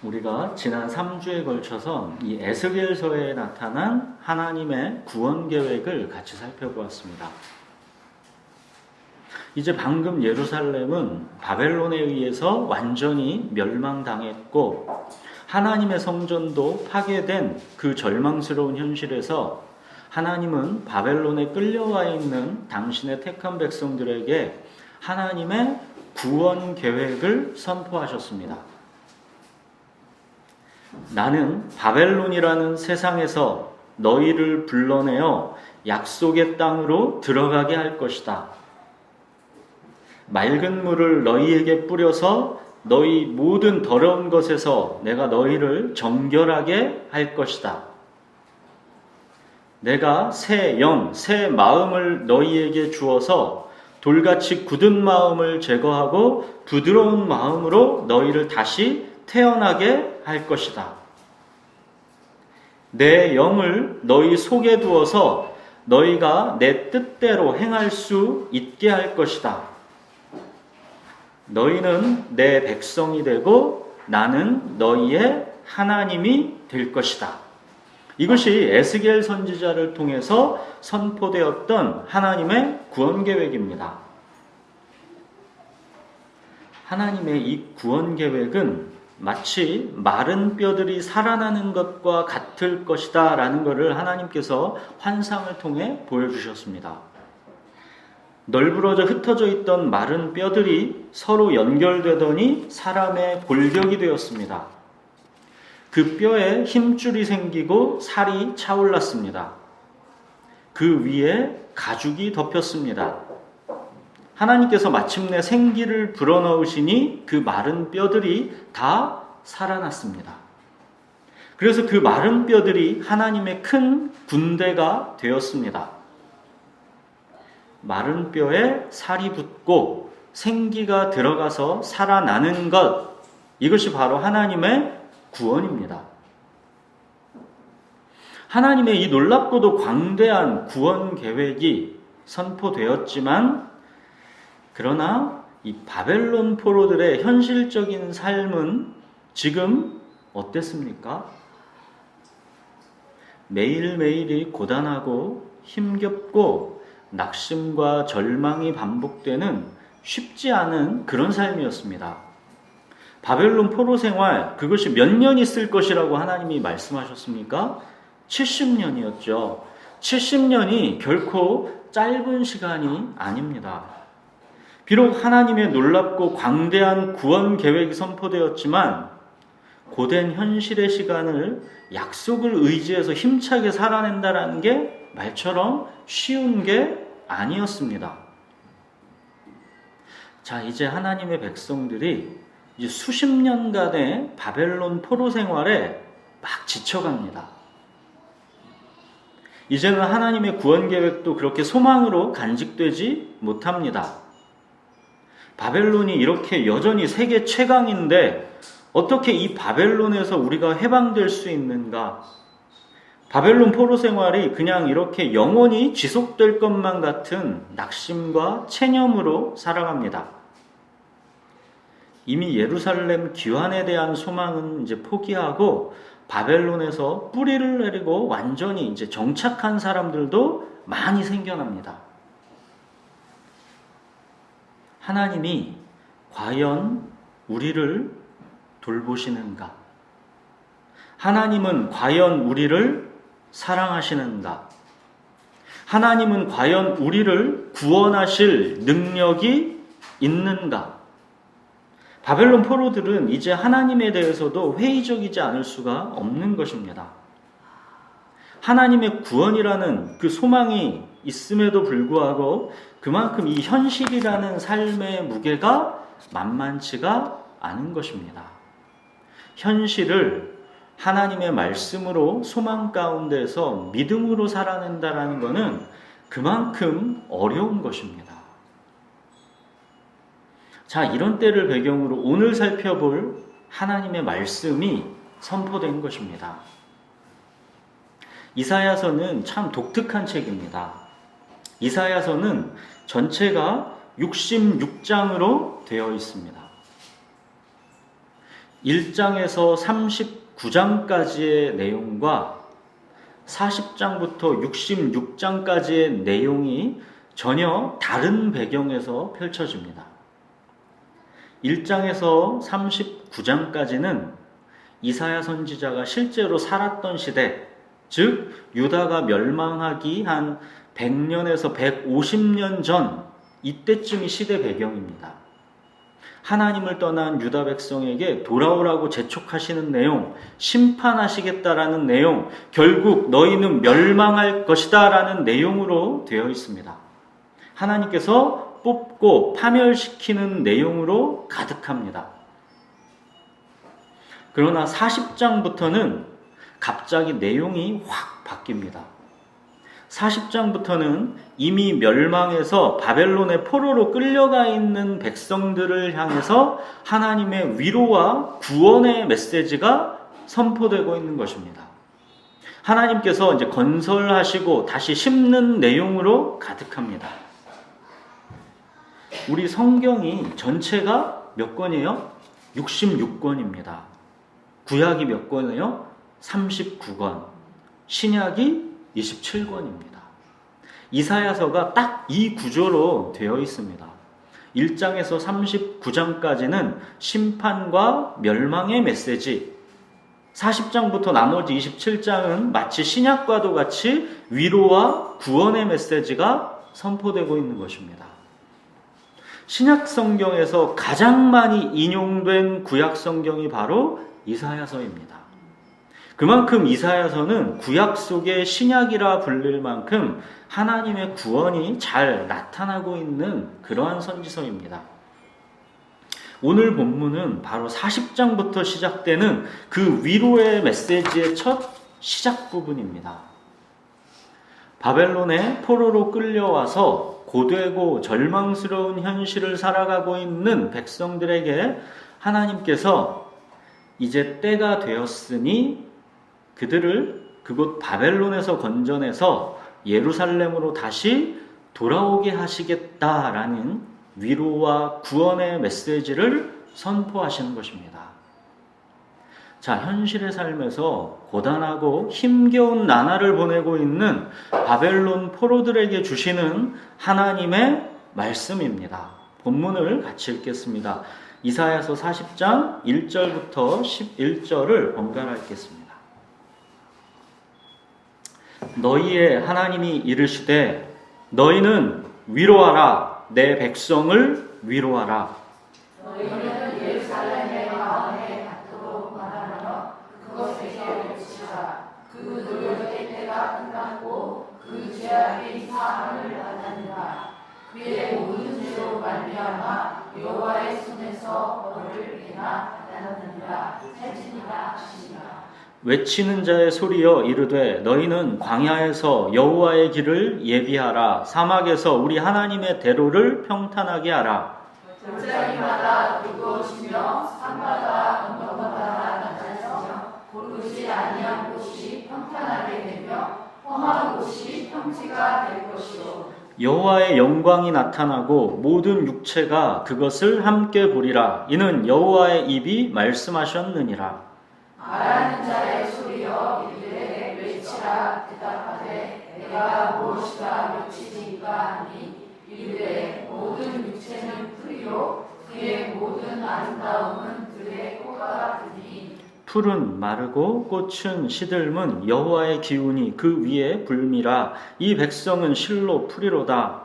우리가 지난 3주에 걸쳐서 이 에스겔서에 나타난 하나님의 구원 계획을 같이 살펴보았습니다. 이제 방금 예루살렘은 바벨론에 의해서 완전히 멸망당했고 하나님의 성전도 파괴된 그 절망스러운 현실에서 하나님은 바벨론에 끌려와 있는 당신의 택한 백성들에게 하나님의 구원 계획을 선포하셨습니다. 나는 바벨론이라는 세상에서 너희를 불러내어 약속의 땅으로 들어가게 할 것이다. 맑은 물을 너희에게 뿌려서 너희 모든 더러운 것에서 내가 너희를 정결하게 할 것이다. 내가 새 영, 새 마음을 너희에게 주어서 돌같이 굳은 마음을 제거하고 부드러운 마음으로 너희를 다시 태어나게 할 것이다. 내 영을 너희 속에 두어서 너희가 내 뜻대로 행할 수 있게 할 것이다. 너희는 내 백성이 되고 나는 너희의 하나님이 될 것이다. 이것이 에스겔 선지자를 통해서 선포되었던 하나님의 구원 계획입니다. 하나님의 이 구원 계획은 마치 마른 뼈들이 살아나는 것과 같을 것이다 라는 것을 하나님께서 환상을 통해 보여주셨습니다. 널브러져 흩어져 있던 마른 뼈들이 서로 연결되더니 사람의 골격이 되었습니다. 그 뼈에 힘줄이 생기고 살이 차올랐습니다. 그 위에 가죽이 덮였습니다. 하나님께서 마침내 생기를 불어넣으시니 그 마른 뼈들이 다 살아났습니다. 그래서 그 마른 뼈들이 하나님의 큰 군대가 되었습니다. 마른 뼈에 살이 붙고 생기가 들어가서 살아나는 것, 이것이 바로 하나님의 구원입니다. 하나님의 이 놀랍고도 광대한 구원 계획이 선포되었지만 그러나 이 바벨론 포로들의 현실적인 삶은 지금 어땠습니까? 매일매일이 고단하고 힘겹고 낙심과 절망이 반복되는 쉽지 않은 그런 삶이었습니다. 바벨론 포로 생활, 그것이 몇 년 있을 것이라고 하나님이 말씀하셨습니까? 70년이었죠. 70년이 결코 짧은 시간이 아닙니다. 비록 하나님의 놀랍고 광대한 구원 계획이 선포되었지만 고된 현실의 시간을 약속을 의지해서 힘차게 살아낸다는 게 말처럼 쉬운 게 아니었습니다. 자, 이제 하나님의 백성들이 이제 수십 년간의 바벨론 포로 생활에 막 지쳐갑니다. 이제는 하나님의 구원 계획도 그렇게 소망으로 간직되지 못합니다. 바벨론이 이렇게 여전히 세계 최강인데 어떻게 이 바벨론에서 우리가 해방될 수 있는가? 바벨론 포로 생활이 그냥 이렇게 영원히 지속될 것만 같은 낙심과 체념으로 살아갑니다. 이미 예루살렘 귀환에 대한 소망은 이제 포기하고 바벨론에서 뿌리를 내리고 완전히 이제 정착한 사람들도 많이 생겨납니다. 하나님이 과연 우리를 돌보시는가? 하나님은 과연 우리를 사랑하시는가? 하나님은 과연 우리를 구원하실 능력이 있는가? 바벨론 포로들은 이제 하나님에 대해서도 회의적이지 않을 수가 없는 것입니다. 하나님의 구원이라는 그 소망이 있음에도 불구하고 그만큼 이 현실이라는 삶의 무게가 만만치가 않은 것입니다. 현실을 하나님의 말씀으로 소망 가운데서 믿음으로 살아낸다는 것은 그만큼 어려운 것입니다. 자, 이런 때를 배경으로 오늘 살펴볼 하나님의 말씀이 선포된 것입니다. 이사야서는 참 독특한 책입니다. 이사야서는 전체가 66장으로 되어 있습니다. 1장에서 39장까지의 내용과 40장부터 66장까지의 내용이 전혀 다른 배경에서 펼쳐집니다. 1장에서 39장까지는 이사야 선지자가 실제로 살았던 시대, 즉 유다가 멸망하기 한 100년에서 150년 전 이때쯤이 시대 배경입니다. 하나님을 떠난 유다 백성에게 돌아오라고 재촉하시는 내용, 심판하시겠다라는 내용, 결국 너희는 멸망할 것이다 라는 내용으로 되어 있습니다. 하나님께서 뽑고 파멸시키는 내용으로 가득합니다. 그러나 40장부터는 갑자기 내용이 확 바뀝니다. 40장부터는 이미 멸망해서 바벨론의 포로로 끌려가 있는 백성들을 향해서 하나님의 위로와 구원의 메시지가 선포되고 있는 것입니다. 하나님께서 이제 건설하시고 다시 심는 내용으로 가득합니다. 우리 성경이 전체가 몇 권이에요? 66권입니다. 구약이 몇 권이에요? 39권. 신약이 27권입니다. 이사야서가 딱 이 구조로 되어 있습니다. 1장에서 39장까지는 심판과 멸망의 메시지, 40장부터 나머지 27장은 마치 신약과도 같이 위로와 구원의 메시지가 선포되고 있는 것입니다. 신약 성경에서 가장 많이 인용된 구약 성경이 바로 이사야서입니다. 그만큼 이사야서는 구약 속의 신약이라 불릴 만큼 하나님의 구원이 잘 나타나고 있는 그러한 선지서입니다. 오늘 본문은 바로 40장부터 시작되는 그 위로의 메시지의 첫 시작 부분입니다. 바벨론의 포로로 끌려와서 고되고 절망스러운 현실을 살아가고 있는 백성들에게 하나님께서 이제 때가 되었으니 그들을 그곳 바벨론에서 건져내서 예루살렘으로 다시 돌아오게 하시겠다라는 위로와 구원의 메시지를 선포하시는 것입니다. 자, 현실의 삶에서 고단하고 힘겨운 나날을 보내고 있는 바벨론 포로들에게 주시는 하나님의 말씀입니다. 본문을 같이 읽겠습니다. 이사야서 40장 1절부터 11절을 번갈아 읽겠습니다. 너희의 하나님이 이르시되 너희는 위로하라, 내 백성을 위로하라. 너희는 예루살렘의 마음에 닿도록 말하며 그것에게 외치라. 그 노력의 때가 끝났고 그 죄악이 사함을 받았느라. 그의 모든 죄로 말미암아 여호와의 손에서 벌을 내나 받았느니라. 살지니라 하시니라. 외치는 자의 소리여 이르되 너희는 광야에서 여호와의 길을 예비하라. 사막에서 우리 하나님의 대로를 평탄하게 하라. 골짜기마다 굵어지며 산마다 언덕마다 낮아지며 고르지 아니한 곳이 평탄하게 되며 험한 곳이 평지가 될 것이요. 여호와의 영광이 나타나고 모든 육체가 그것을 함께 보리라. 이는 여호와의 입이 말씀하셨느니라. 말하는 자의 소리여 이르되 외치라. 대답하되 내가 무엇이가 외치리까 하니 이르되 모든 육체는 풀이요 그의 모든 아름다움은 들의 꽃과 같으니. 풀은 마르고 꽃은 시들문 여호와의 기운이 그 위에 불미라. 이 백성은 실로 풀이로다.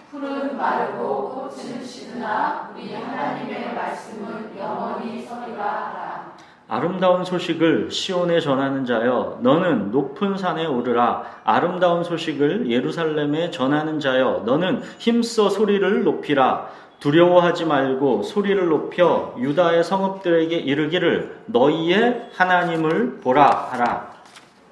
풀은 마르고 꽃은 시드나 우리 하나님의 말씀은 영원히 서리라 하라. 아름다운 소식을 시온에 전하는 자여 너는 높은 산에 오르라. 아름다운 소식을 예루살렘에 전하는 자여 너는 힘써 소리를 높이라. 두려워하지 말고 소리를 높여 유다의 성읍들에게 이르기를 너희의 하나님을 보라 하라.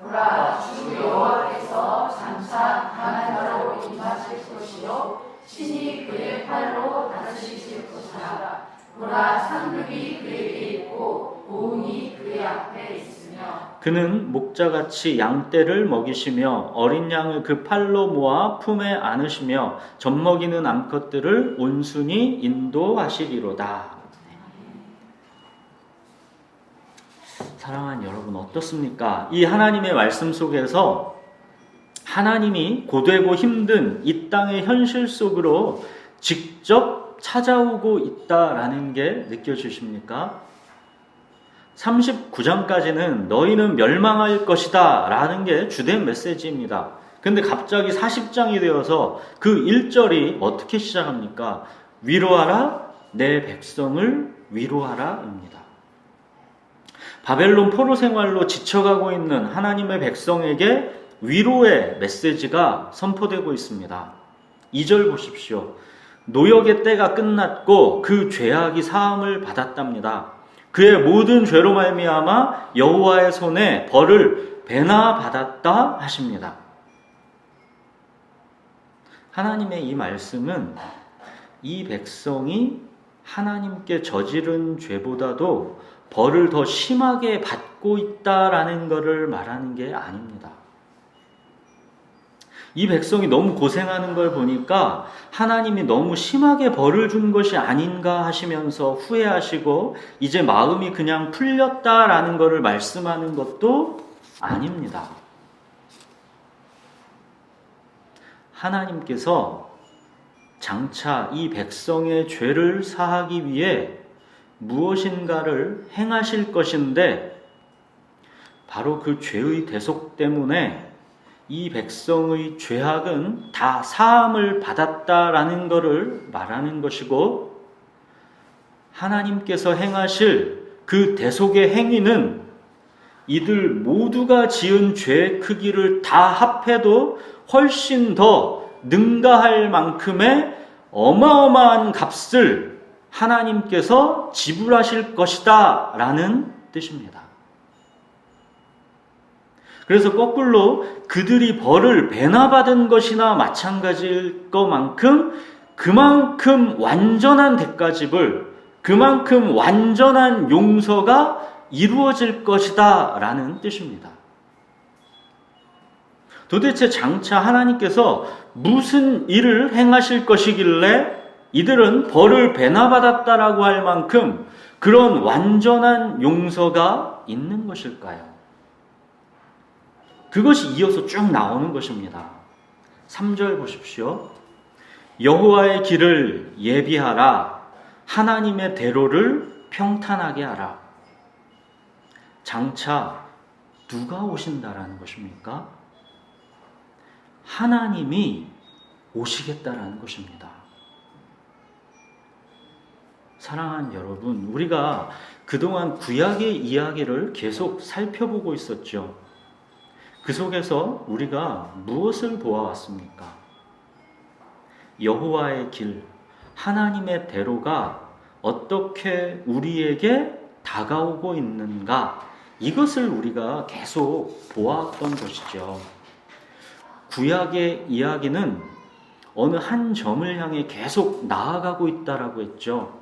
보라, 주 여호와께서 장차 강한 자로 임하실 것이요 신이 그의 팔로 다스리실 것이라. 보라, 상급이 그에게 있고 보응이 그의 앞에 있으며 그는 목자같이 양떼를 먹이시며 어린 양을 그 팔로 모아 품에 안으시며 젖먹이는 암컷들을 온순히 인도하시리로다. 사랑하는 여러분 어떻습니까? 이 하나님의 말씀 속에서 하나님이 고되고 힘든 이 땅의 현실 속으로 직접 찾아오고 있다라는 게 느껴지십니까? 39장까지는 너희는 멸망할 것이다 라는 게 주된 메시지입니다. 근데 갑자기 40장이 되어서 그 1절이 어떻게 시작합니까? 위로하라 내 백성을 위로하라입니다. 바벨론 포로 생활로 지쳐가고 있는 하나님의 백성에게 위로의 메시지가 선포되고 있습니다. 2절 보십시오. 노역의 때가 끝났고 그 죄악이 사함을 받았답니다. 그의 모든 죄로 말미암아 여호와의 손에 벌을 배나 받았다 하십니다. 하나님의 이 말씀은 이 백성이 하나님께 저지른 죄보다도 벌을 더 심하게 받고 있다라는 것을 말하는 게 아닙니다. 이 백성이 너무 고생하는 걸 보니까 하나님이 너무 심하게 벌을 준 것이 아닌가 하시면서 후회하시고 이제 마음이 그냥 풀렸다라는 것을 말씀하는 것도 아닙니다. 하나님께서 장차 이 백성의 죄를 사하기 위해 무엇인가를 행하실 것인데 바로 그 죄의 대속 때문에 이 백성의 죄악은 다 사함을 받았다라는 것을 말하는 것이고 하나님께서 행하실 그 대속의 행위는 이들 모두가 지은 죄의 크기를 다 합해도 훨씬 더 능가할 만큼의 어마어마한 값을 하나님께서 지불하실 것이다 라는 뜻입니다. 그래서 거꾸로 그들이 벌을 배나 받은 것이나 마찬가지일 것만큼 그만큼 완전한 대가집을 그만큼 완전한 용서가 이루어질 것이다 라는 뜻입니다. 도대체 장차 하나님께서 무슨 일을 행하실 것이길래 이들은 벌을 배나 받았다라고 할 만큼 그런 완전한 용서가 있는 것일까요? 그것이 이어서 쭉 나오는 것입니다. 3절 보십시오. 여호와의 길을 예비하라. 하나님의 대로를 평탄하게 하라. 장차 누가 오신다라는 것입니까? 하나님이 오시겠다라는 것입니다. 사랑하는 여러분, 우리가 그동안 구약의 이야기를 계속 살펴보고 있었죠. 그 속에서 우리가 무엇을 보아왔습니까? 여호와의 길, 하나님의 대로가 어떻게 우리에게 다가오고 있는가? 이것을 우리가 계속 보아왔던 것이죠. 구약의 이야기는 어느 한 점을 향해 계속 나아가고 있다라고 했죠.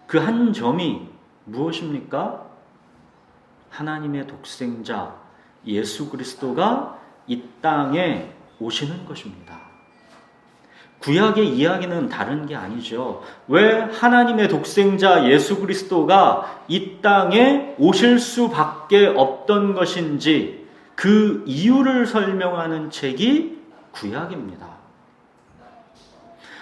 그 한 점이 무엇입니까? 하나님의 독생자 예수 그리스도가 이 땅에 오시는 것입니다. 구약의 이야기는 다른 게 아니죠. 왜 하나님의 독생자 예수 그리스도가 이 땅에 오실 수밖에 없던 것인지 그 이유를 설명하는 책이 구약입니다.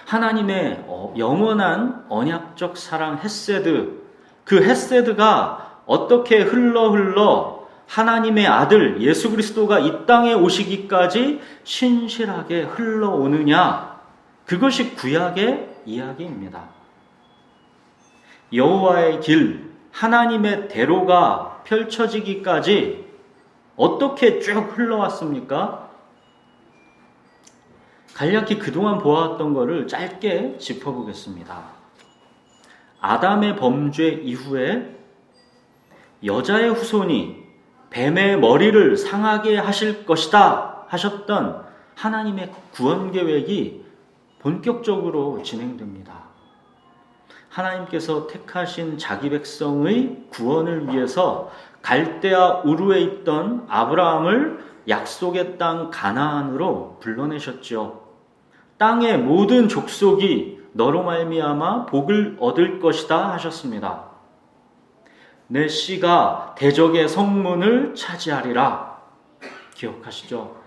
하나님의 영원한 언약적 사랑 헤세드, 그 헤세드가 어떻게 흘러 하나님의 아들 예수 그리스도가 이 땅에 오시기까지 신실하게 흘러오느냐, 그것이 구약의 이야기입니다. 여호와의 길, 하나님의 대로가 펼쳐지기까지 어떻게 쭉 흘러왔습니까? 간략히 그동안 보아왔던 것을 짧게 짚어보겠습니다. 아담의 범죄 이후에 여자의 후손이 뱀의 머리를 상하게 하실 것이다 하셨던 하나님의 구원 계획이 본격적으로 진행됩니다. 하나님께서 택하신 자기 백성의 구원을 위해서 갈대아 우르에 있던 아브라함을 약속의 땅 가나안으로 불러내셨죠. 땅의 모든 족속이 너로 말미암아 복을 얻을 것이다 하셨습니다. 내 씨가 대적의 성문을 차지하리라. 기억하시죠?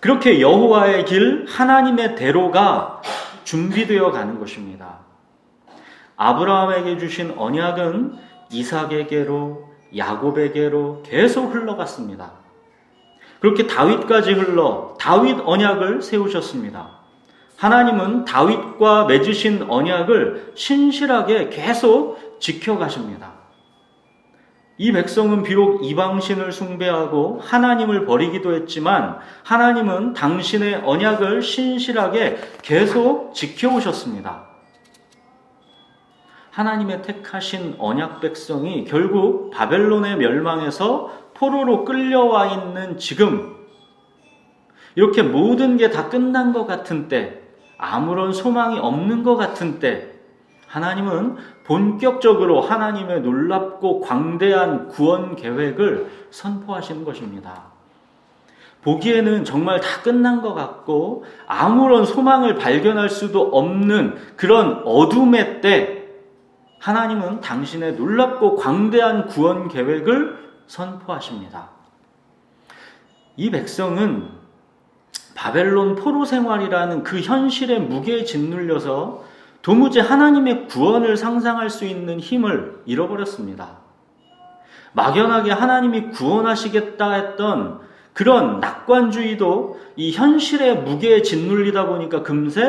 그렇게 여호와의 길, 하나님의 대로가 준비되어 가는 것입니다. 아브라함에게 주신 언약은 이삭에게로, 야곱에게로 계속 흘러갔습니다. 그렇게 다윗까지 흘러 다윗 언약을 세우셨습니다. 하나님은 다윗과 맺으신 언약을 신실하게 계속 지켜가십니다. 이 백성은 비록 이방신을 숭배하고 하나님을 버리기도 했지만 하나님은 당신의 언약을 신실하게 계속 지켜오셨습니다. 하나님의 택하신 언약 백성이 결국 바벨론의 멸망에서 포로로 끌려와 있는 지금, 이렇게 모든 게 다 끝난 것 같은 때, 아무런 소망이 없는 것 같은 때, 하나님은 본격적으로 하나님의 놀랍고 광대한 구원 계획을 선포하시는 것입니다. 보기에는 정말 다 끝난 것 같고 아무런 소망을 발견할 수도 없는 그런 어둠의 때, 하나님은 당신의 놀랍고 광대한 구원 계획을 선포하십니다. 이 백성은 바벨론 포로 생활이라는 그 현실의 무게에 짓눌려서 도무지 하나님의 구원을 상상할 수 있는 힘을 잃어버렸습니다. 막연하게 하나님이 구원하시겠다 했던 그런 낙관주의도 이 현실의 무게에 짓눌리다 보니까 금세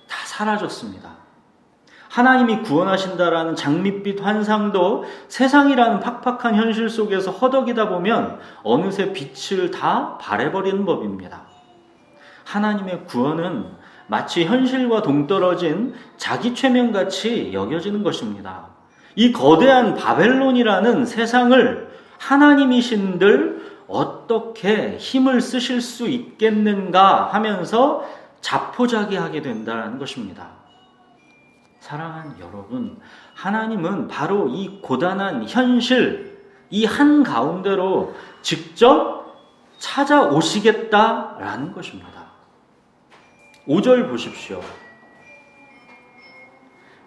다 사라졌습니다. 하나님이 구원하신다라는 장밋빛 환상도 세상이라는 팍팍한 현실 속에서 허덕이다 보면 어느새 빛을 다 발해버리는 법입니다. 하나님의 구원은 마치 현실과 동떨어진 자기 최면같이 여겨지는 것입니다. 이 거대한 바벨론이라는 세상을 하나님이신들 어떻게 힘을 쓰실 수 있겠는가 하면서 자포자기하게 된다는 것입니다. 사랑하는 여러분, 하나님은 바로 이 고단한 현실, 이 한가운데로 직접 찾아오시겠다라는 것입니다. 5절 보십시오.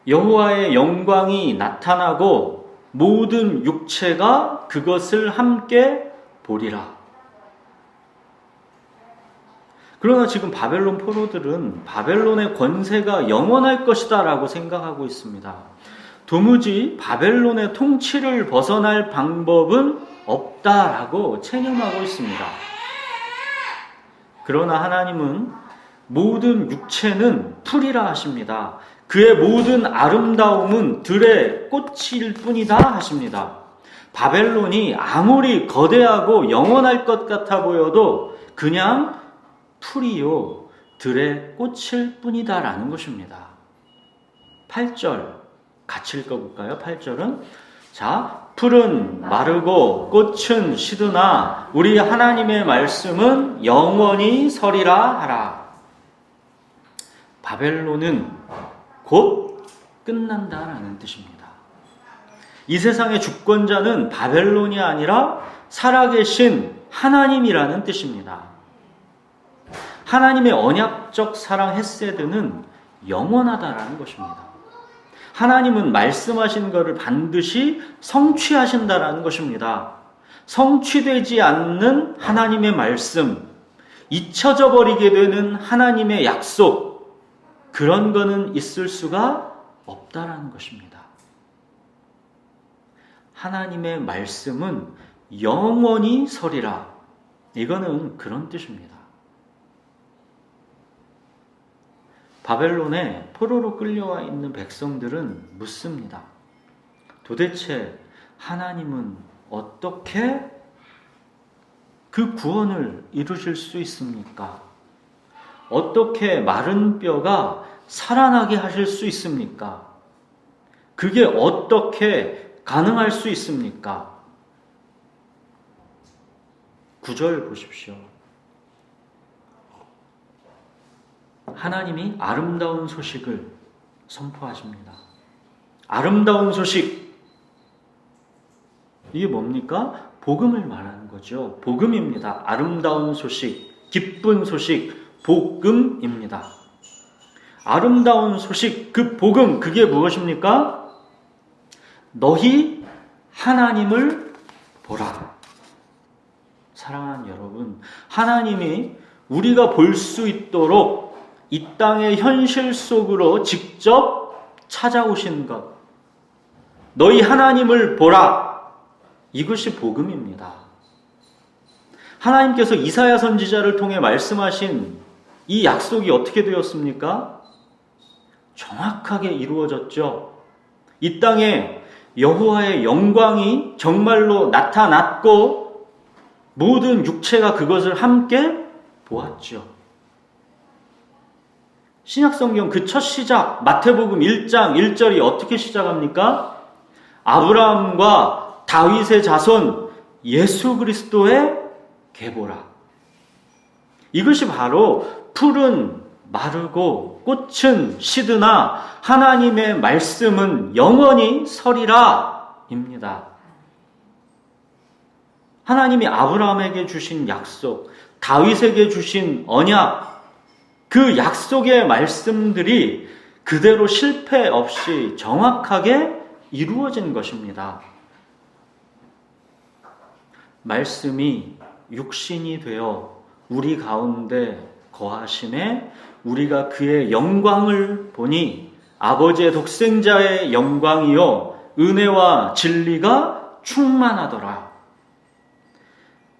여호와의 영광이 나타나고 모든 육체가 그것을 함께 보리라. 그러나 지금 바벨론 포로들은 바벨론의 권세가 영원할 것이다 라고 생각하고 있습니다. 도무지 바벨론의 통치를 벗어날 방법은 없다라고 체념하고 있습니다. 그러나 하나님은 모든 육체는 풀이라 하십니다. 그의 모든 아름다움은 들의 꽃일 뿐이다 하십니다. 바벨론이 아무리 거대하고 영원할 것 같아 보여도 그냥 풀이요 들의 꽃일 뿐이다라는 것입니다. 8절 같이 읽어볼까요? 8절은 자, 풀은 마르고 꽃은 시드나 우리 하나님의 말씀은 영원히 서리라 하라. 바벨론은 곧 끝난다라는 뜻입니다. 이 세상의 주권자는 바벨론이 아니라 살아계신 하나님이라는 뜻입니다. 하나님의 언약적 사랑 헤세드는 영원하다라는 것입니다. 하나님은 말씀하신 것을 반드시 성취하신다라는 것입니다. 성취되지 않는 하나님의 말씀, 잊혀져 버리게 되는 하나님의 약속, 그런 거는 있을 수가 없다라는 것입니다. 하나님의 말씀은 영원히 서리라. 이거는 그런 뜻입니다. 바벨론에 포로로 끌려와 있는 백성들은 묻습니다. 도대체 하나님은 어떻게 그 구원을 이루실 수 있습니까? 어떻게 마른 뼈가 살아나게 하실 수 있습니까? 그게 어떻게 가능할 수 있습니까? 9절 보십시오. 하나님이 아름다운 소식을 선포하십니다. 아름다운 소식. 이게 뭡니까? 복음을 말하는 거죠. 복음입니다. 아름다운 소식, 기쁜 소식, 복음입니다. 아름다운 소식, 그 복음, 그게 무엇입니까? 너희 하나님을 보라. 사랑하는 여러분, 하나님이 우리가 볼 수 있도록 이 땅의 현실 속으로 직접 찾아오신 것, 너희 하나님을 보라. 이것이 복음입니다. 하나님께서 이사야 선지자를 통해 말씀하신 이 약속이 어떻게 되었습니까? 정확하게 이루어졌죠. 이 땅에 여호와의 영광이 정말로 나타났고 모든 육체가 그것을 함께 보았죠. 신약성경 그 첫 시작 마태복음 1장 1절이 어떻게 시작합니까? 아브라함과 다윗의 자손 예수 그리스도의 계보라. 이것이 바로 풀은 마르고 꽃은 시드나 하나님의 말씀은 영원히 서리라 입니다. 하나님이 아브라함에게 주신 약속, 다윗에게 주신 언약, 그 약속의 말씀들이 그대로 실패 없이 정확하게 이루어진 것입니다. 말씀이 육신이 되어 우리 가운데 거하심에 우리가 그의 영광을 보니 아버지의 독생자의 영광이요 은혜와 진리가 충만하더라.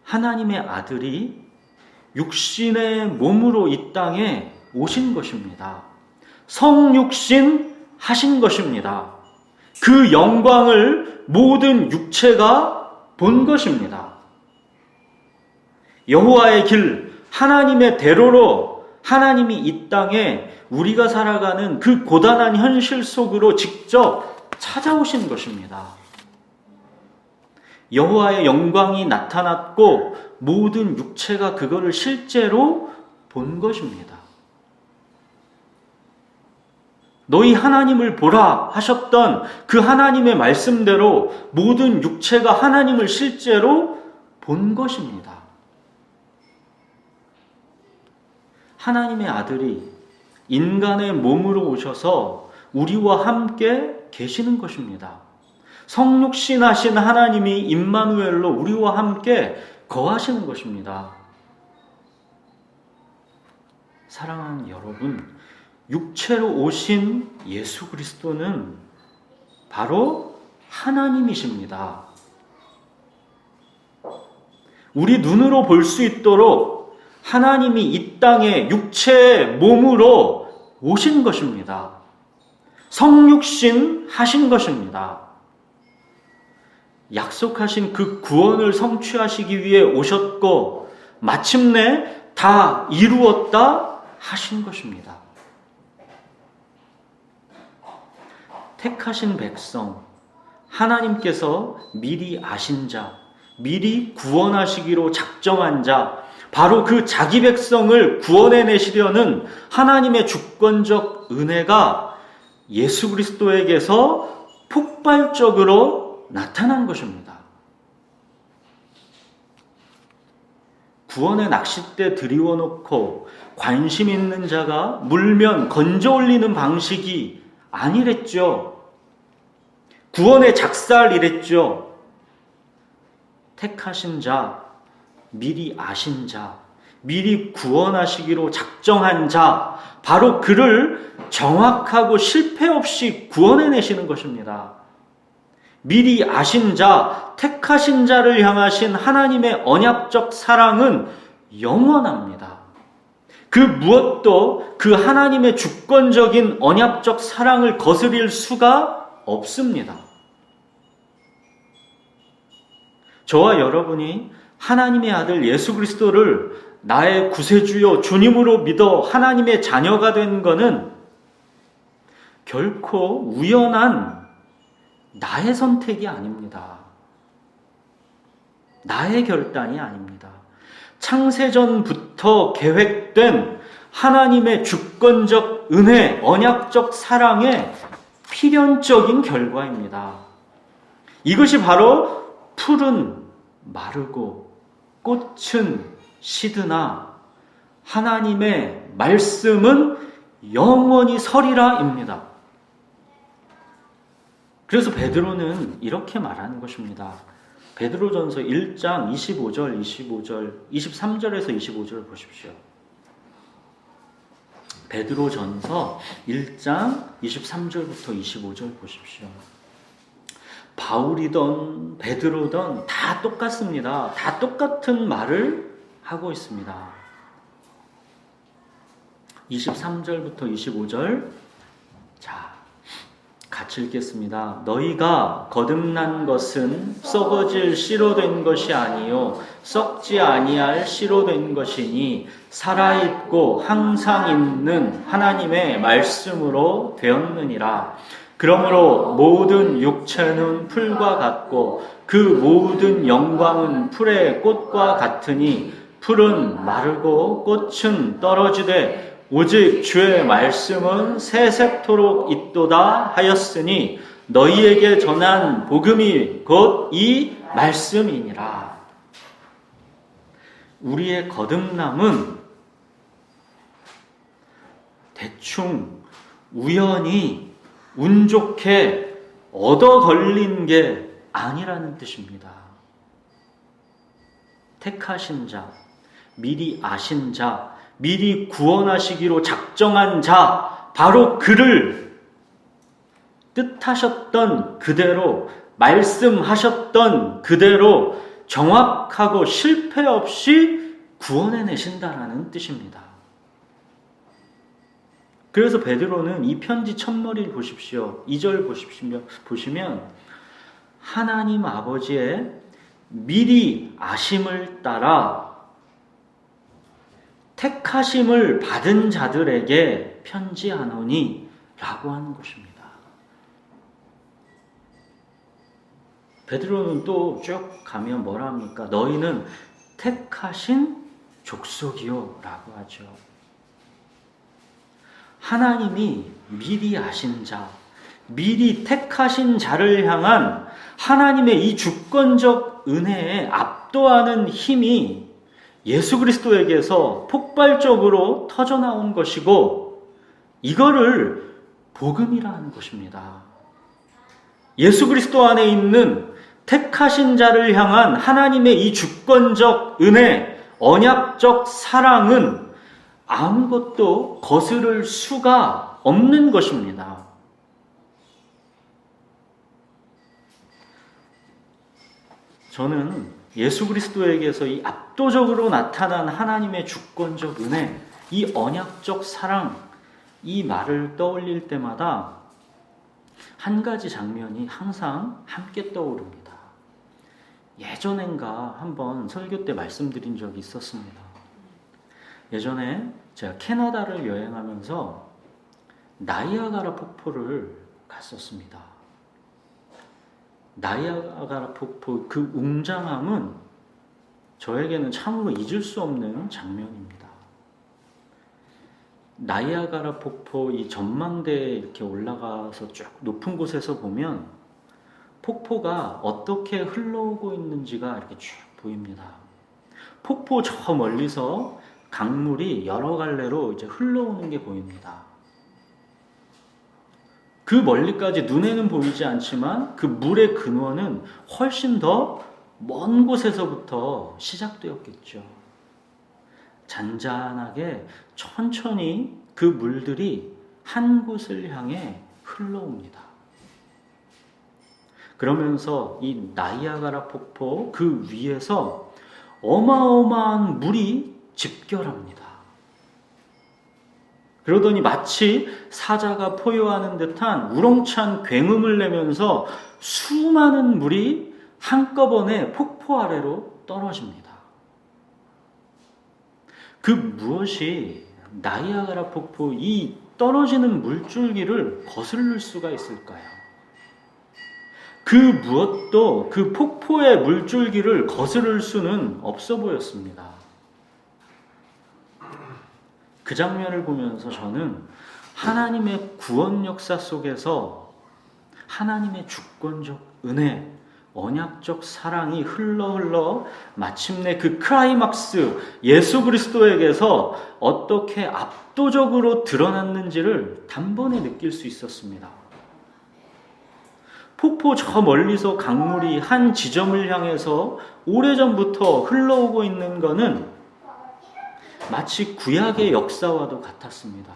하나님의 아들이 육신의 몸으로 이 땅에 오신 것입니다. 성육신 하신 것입니다. 그 영광을 모든 육체가 본 것입니다. 여호와의 길, 하나님의 대로로 하나님이 이 땅에 우리가 살아가는 그 고단한 현실 속으로 직접 찾아오신 것입니다. 여호와의 영광이 나타났고 모든 육체가 그거를 실제로 본 것입니다. 너희 하나님을 보라 하셨던 그 하나님의 말씀대로 모든 육체가 하나님을 실제로 본 것입니다. 하나님의 아들이 인간의 몸으로 오셔서 우리와 함께 계시는 것입니다. 성육신하신 하나님이 임마누엘로 우리와 함께 거하시는 것입니다. 사랑하는 여러분, 육체로 오신 예수 그리스도는 바로 하나님이십니다. 우리 눈으로 볼 수 있도록 하나님이 이 땅에 육체의 몸으로 오신 것입니다. 성육신 하신 것입니다. 약속하신 그 구원을 성취하시기 위해 오셨고 마침내 다 이루었다 하신 것입니다. 택하신 백성, 하나님께서 미리 아신 자, 미리 구원하시기로 작정한 자, 바로 그 자기 백성을 구원해내시려는 하나님의 주권적 은혜가 예수 그리스도에게서 폭발적으로 나타난 것입니다. 구원의 낚싯대 들이워놓고 관심 있는 자가 물면 건져 올리는 방식이 아니랬죠. 구원의 작살이랬죠. 택하신 자, 미리 아신 자, 미리 구원하시기로 작정한 자, 바로 그를 정확하고 실패 없이 구원해내시는 것입니다. 미리 아신 자, 택하신 자를 향하신 하나님의 언약적 사랑은 영원합니다. 그 무엇도 그 하나님의 주권적인 언약적 사랑을 거스릴 수가 없습니다. 저와 여러분이 하나님의 아들 예수 그리스도를 나의 구세주요 주님으로 믿어 하나님의 자녀가 된 것은 결코 우연한 나의 선택이 아닙니다. 나의 결단이 아닙니다. 창세전부터 계획된 하나님의 주권적 은혜, 언약적 사랑의 필연적인 결과입니다. 이것이 바로 풀은 마르고 꽃은 시드나 하나님의 말씀은 영원히 서리라입니다. 그래서 베드로는 이렇게 말하는 것입니다. 베드로전서 1장 25절, 23절에서 25절 보십시오. 베드로전서 1장 23절부터 25절 보십시오. 바울이든 베드로든 다 똑같습니다. 다 똑같은 말을 하고 있습니다. 23절부터 25절, 자, 같이 읽겠습니다. 너희가 거듭난 것은 썩어질 씨로 된 것이 아니요 썩지 아니할 씨로 된 것이니 살아있고 항상 있는 하나님의 말씀으로 되었느니라. 그러므로 모든 육체는 풀과 같고 그 모든 영광은 풀의 꽃과 같으니 풀은 마르고 꽃은 떨어지되 오직 주의 말씀은 세세토록 있도다 하였으니 너희에게 전한 복음이 곧 이 말씀이니라. 우리의 거듭남은 대충 우연히 운 좋게 얻어 걸린 게 아니라는 뜻입니다. 택하신 자, 미리 아신 자, 미리 구원하시기로 작정한 자, 바로 그를 뜻하셨던 그대로, 말씀하셨던 그대로 정확하고 실패 없이 구원해내신다라는 뜻입니다. 그래서 베드로는 이 편지 첫머리를 보십시오. 2절 보시면 하나님 아버지의 미리 아심을 따라 택하심을 받은 자들에게 편지하노니 라고 하는 것입니다. 베드로는 또 쭉 가면 뭐라 합니까? 너희는 택하신 족속이요 라고 하죠. 하나님이 미리 아신 자, 미리 택하신 자를 향한 하나님의 이 주권적 은혜에 압도하는 힘이 예수 그리스도에게서 폭발적으로 터져나온 것이고 이거를 복음이라 하는 것입니다. 예수 그리스도 안에 있는 택하신 자를 향한 하나님의 이 주권적 은혜, 언약적 사랑은 아무것도 거스를 수가 없는 것입니다. 저는 예수 그리스도에게서 이 압도적으로 나타난 하나님의 주권적 은혜, 이 언약적 사랑, 이 말을 떠올릴 때마다 한 가지 장면이 항상 함께 떠오릅니다. 예전엔가 한번 설교 때 말씀드린 적이 있었습니다. 예전에 제가 캐나다를 여행하면서 나이아가라 폭포를 갔었습니다. 나이아가라 폭포 그 웅장함은 저에게는 참으로 잊을 수 없는 장면입니다. 나이아가라 폭포 이 전망대에 이렇게 올라가서 쭉 높은 곳에서 보면 폭포가 어떻게 흘러오고 있는지가 이렇게 쭉 보입니다. 폭포 저 멀리서 강물이 여러 갈래로 이제 흘러오는 게 보입니다. 그 멀리까지 눈에는 보이지 않지만 그 물의 근원은 훨씬 더 먼 곳에서부터 시작되었겠죠. 잔잔하게 천천히 그 물들이 한 곳을 향해 흘러옵니다. 그러면서 이 나이아가라 폭포 그 위에서 어마어마한 물이 집결합니다. 그러더니 마치 사자가 포효하는 듯한 우렁찬 굉음을 내면서 수많은 물이 한꺼번에 폭포 아래로 떨어집니다. 그 무엇이 나이아가라 폭포 이 떨어지는 물줄기를 거슬릴 수가 있을까요? 그 무엇도 그 폭포의 물줄기를 거스를 수는 없어 보였습니다. 그 장면을 보면서 저는 하나님의 구원 역사 속에서 하나님의 주권적 은혜, 언약적 사랑이 흘러 마침내 그 클라이막스 예수 그리스도에게서 어떻게 압도적으로 드러났는지를 단번에 느낄 수 있었습니다. 폭포 저 멀리서 강물이 한 지점을 향해서 오래전부터 흘러오고 있는 것은 마치 구약의 역사와도 같았습니다.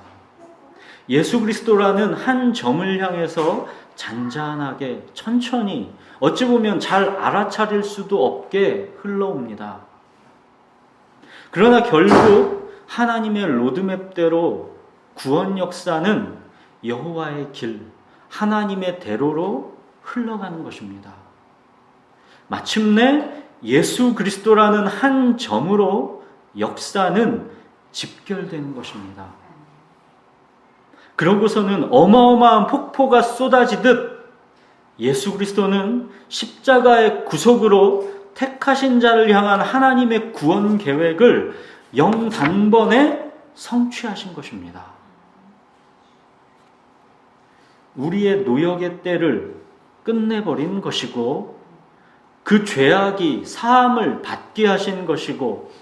예수 그리스도라는 한 점을 향해서 잔잔하게 천천히 어찌 보면 잘 알아차릴 수도 없게 흘러옵니다. 그러나 결국 하나님의 로드맵대로 구원 역사는 여호와의 길, 하나님의 대로로 흘러가는 것입니다. 마침내 예수 그리스도라는 한 점으로 역사는 집결되는 것입니다. 그러고서는 어마어마한 폭포가 쏟아지듯 예수 그리스도는 십자가의 구속으로 택하신 자를 향한 하나님의 구원 계획을 영단번에 성취하신 것입니다. 우리의 노역의 때를 끝내버린 것이고 그 죄악이 사함을 받게 하신 것이고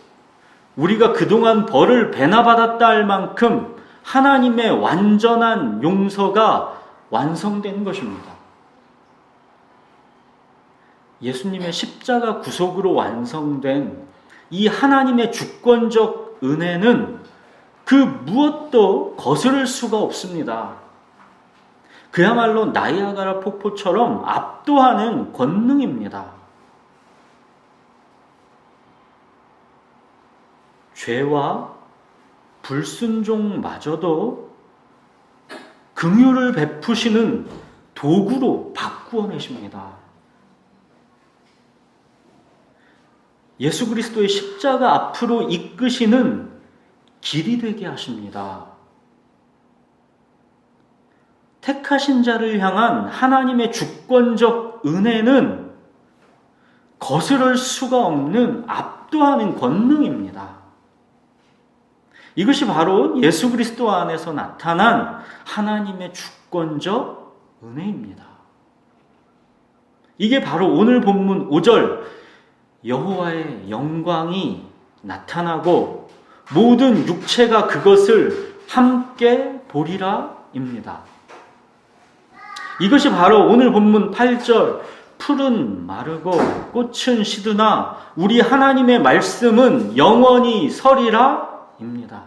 우리가 그동안 벌을 배나 받았다 할 만큼 하나님의 완전한 용서가 완성된 것입니다. 예수님의 십자가 구속으로 완성된 이 하나님의 주권적 은혜는 그 무엇도 거스를 수가 없습니다. 그야말로 나이아가라 폭포처럼 압도하는 권능입니다. 죄와 불순종마저도 긍휼을 베푸시는 도구로 바꾸어내십니다. 예수 그리스도의 십자가 앞으로 이끄시는 길이 되게 하십니다. 택하신 자를 향한 하나님의 주권적 은혜는 거스를 수가 없는 압도하는 권능입니다. 이것이 바로 예수 그리스도 안에서 나타난 하나님의 주권적 은혜입니다. 이게 바로 오늘 본문 5절 여호와의 영광이 나타나고 모든 육체가 그것을 함께 보리라입니다. 이것이 바로 오늘 본문 8절 풀은 마르고 꽃은 시드나 우리 하나님의 말씀은 영원히 서리라입니다.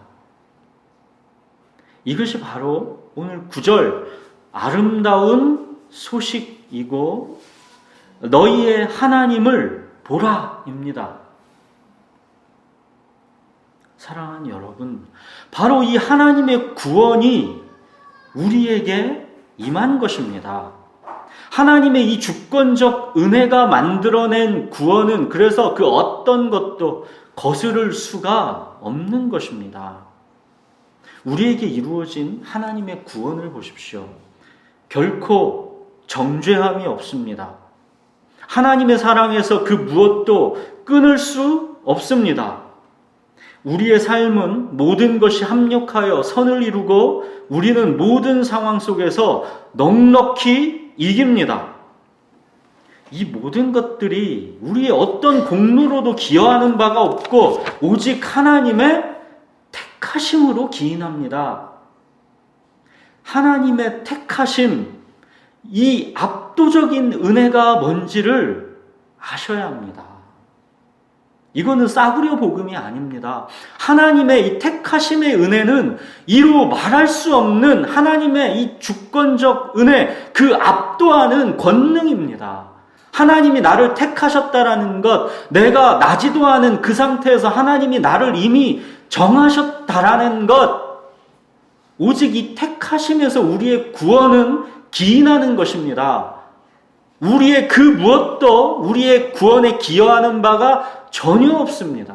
이것이 바로 오늘 9절 아름다운 소식이고 너희의 하나님을 보라입니다. 사랑하는 여러분, 바로 이 하나님의 구원이 우리에게 임한 것입니다. 하나님의 이 주권적 은혜가 만들어낸 구원은 그래서 그 어떤 것도 거스를 수가 없는 것입니다. 우리에게 이루어진 하나님의 구원을 보십시오. 결코 정죄함이 없습니다. 하나님의 사랑에서 그 무엇도 끊을 수 없습니다. 우리의 삶은 모든 것이 합력하여 선을 이루고 우리는 모든 상황 속에서 넉넉히 이깁니다. 이 모든 것들이 우리의 어떤 공로로도 기여하는 바가 없고 오직 하나님의 택하심으로 기인합니다. 하나님의 택하심, 이 압도적인 은혜가 뭔지를 아셔야 합니다. 이거는 싸구려 복음이 아닙니다. 하나님의 이 택하심의 은혜는 이루 말할 수 없는 하나님의 이 주권적 은혜, 그 압도하는 권능입니다. 하나님이 나를 택하셨다라는 것, 내가 나지도 않은 그 상태에서 하나님이 나를 이미 정하셨다라는 것, 오직 이 택하심에서 우리의 구원은 기인하는 것입니다. 우리의 그 무엇도 우리의 구원에 기여하는 바가 전혀 없습니다.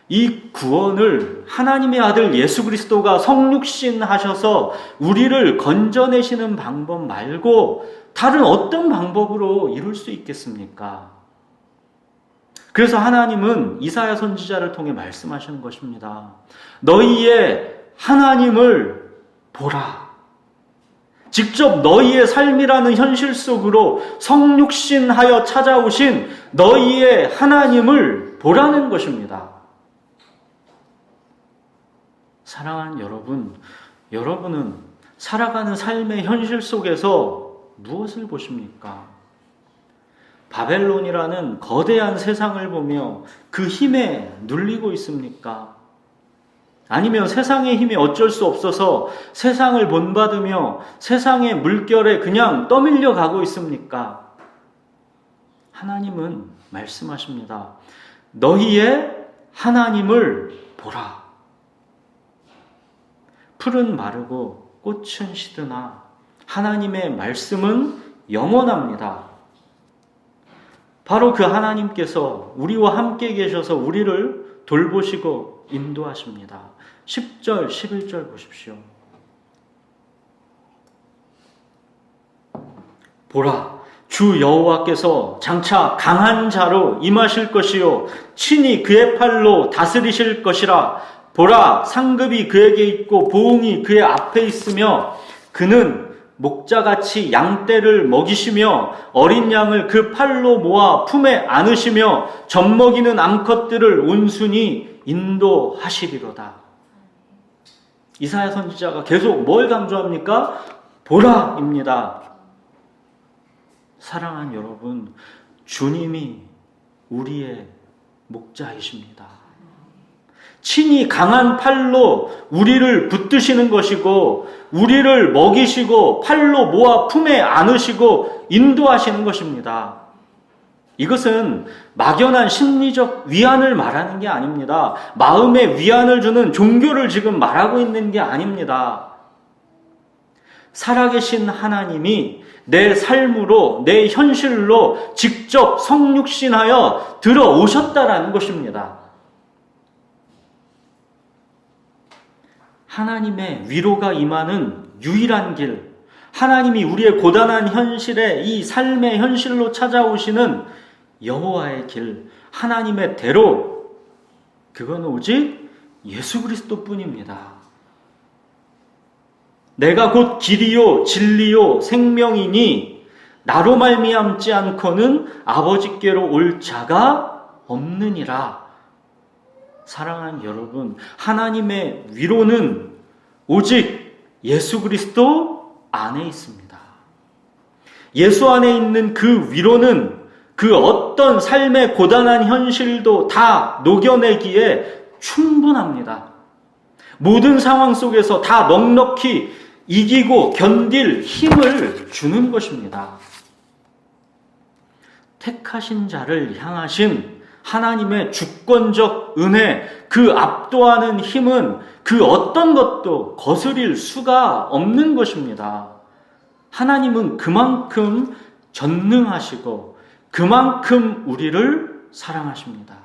이 구원을 하나님의 아들 예수 그리스도가 성육신 하셔서 우리를 건져내시는 방법 말고 다른 어떤 방법으로 이룰 수 있겠습니까? 그래서 하나님은 이사야 선지자를 통해 말씀하시는 것입니다. 너희의 하나님을 보라. 직접 너희의 삶이라는 현실 속으로 성육신하여 찾아오신 너희의 하나님을 보라는 것입니다. 사랑하는 여러분, 여러분은 살아가는 삶의 현실 속에서 무엇을 보십니까? 바벨론이라는 거대한 세상을 보며 그 힘에 눌리고 있습니까? 아니면 세상의 힘이 어쩔 수 없어서 세상을 본받으며 세상의 물결에 그냥 떠밀려 가고 있습니까? 하나님은 말씀하십니다. 너희의 하나님을 보라. 풀은 마르고 꽃은 시드나 하나님의 말씀은 영원합니다. 바로 그 하나님께서 우리와 함께 계셔서 우리를 돌보시고 인도하십니다. 10절, 11절 보십시오. 보라, 주 여호와께서 장차 강한 자로 임하실 것이요 친히 그의 팔로 다스리실 것이라. 보라, 상급이 그에게 있고 보응이 그의 앞에 있으며 그는 목자같이 양떼를 먹이시며 어린 양을 그 팔로 모아 품에 안으시며 젖먹이는 암컷들을 온순히 인도하시리로다. 이사야 선지자가 계속 뭘 강조합니까? 보라입니다. 사랑하는 여러분, 주님이 우리의 목자이십니다. 친히 강한 팔로 우리를 붙드시는 것이고 우리를 먹이시고 팔로 모아 품에 안으시고 인도하시는 것입니다. 이것은 막연한 심리적 위안을 말하는 게 아닙니다. 마음의 위안을 주는 종교를 지금 말하고 있는 게 아닙니다. 살아계신 하나님이 내 삶으로, 내 현실로 직접 성육신하여 들어오셨다라는 것입니다. 하나님의 위로가 임하는 유일한 길, 하나님이 우리의 고단한 현실에 이 삶의 현실로 찾아오시는 여호와의 길, 하나님의 대로, 그건 오직 예수 그리스도뿐입니다. 내가 곧 길이요 진리요 생명이니 나로 말미암지 않고는 아버지께로 올 자가 없느니라. 사랑하는 여러분, 하나님의 위로는 오직 예수 그리스도 안에 있습니다. 예수 안에 있는 그 위로는 그 어떤 삶의 고단한 현실도 다 녹여내기에 충분합니다. 모든 상황 속에서 다 넉넉히 이기고 견딜 힘을 주는 것입니다. 택하신 자를 향하신 하나님의 주권적 은혜, 그 압도하는 힘은 그 어떤 것도 거스릴 수가 없는 것입니다. 하나님은 그만큼 전능하시고 그만큼 우리를 사랑하십니다.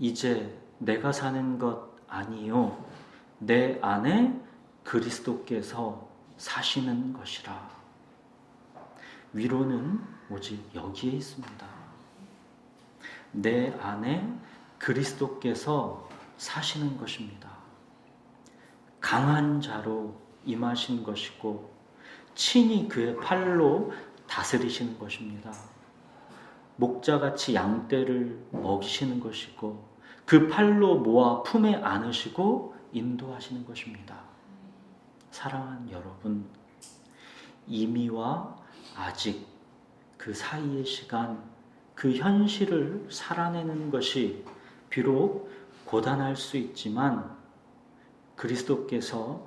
이제 내가 사는 것 아니요 내 안에 그리스도께서 사시는 것이라. 위로는 오직 여기에 있습니다. 내 안에 그리스도께서 사시는 것입니다. 강한 자로 임하신 것이고 친히 그의 팔로 다스리시는 것입니다. 목자같이 양떼를 먹이시는 것이고 그 팔로 모아 품에 안으시고 인도하시는 것입니다. 사랑하는 여러분, 이미와 아직 그 사이의 시간, 그 현실을 살아내는 것이 비록 고단할 수 있지만 그리스도께서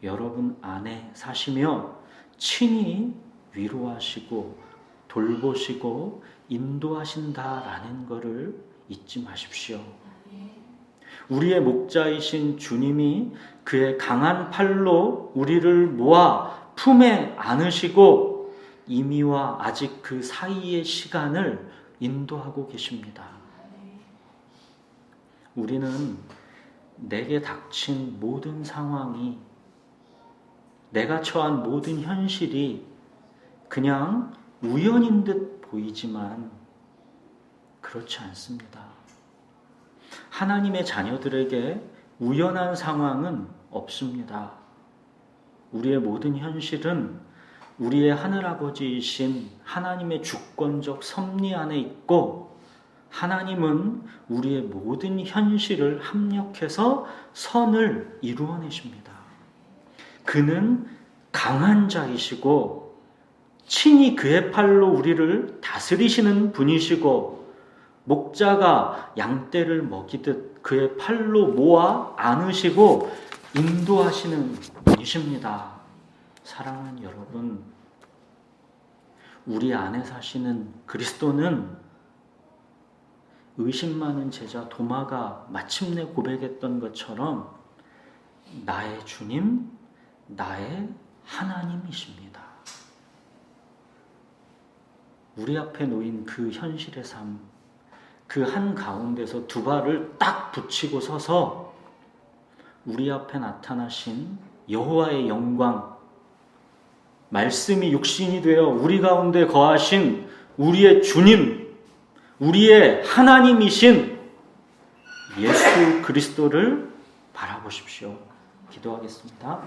여러분 안에 사시며 친히 위로하시고 돌보시고 인도하신다라는 것을 잊지 마십시오. 우리의 목자이신 주님이 그의 강한 팔로 우리를 모아 품에 안으시고 이미와 아직 그 사이의 시간을 인도하고 계십니다. 우리는 내게 닥친 모든 상황이, 내가 처한 모든 현실이 그냥 우연인 듯 보이지만 그렇지 않습니다. 하나님의 자녀들에게 우연한 상황은 없습니다. 우리의 모든 현실은 우리의 하늘아버지이신 하나님의 주권적 섭리 안에 있고 하나님은 우리의 모든 현실을 합력해서 선을 이루어내십니다. 그는 강한 자이시고 친히 그의 팔로 우리를 다스리시는 분이시고 목자가 양떼를 먹이듯 그의 팔로 모아 안으시고 인도하시는 분이십니다. 사랑하는 여러분, 우리 안에 사시는 그리스도는 의심 많은 제자 도마가 마침내 고백했던 것처럼 나의 주님, 나의 하나님이십니다. 우리 앞에 놓인 그 현실의 삶, 그 한가운데서 두 발을 딱 붙이고 서서 우리 앞에 나타나신 여호와의 영광, 말씀이 육신이 되어 우리 가운데 거하신 우리의 주님, 우리의 하나님이신 예수 그리스도를 바라보십시오. 기도하겠습니다.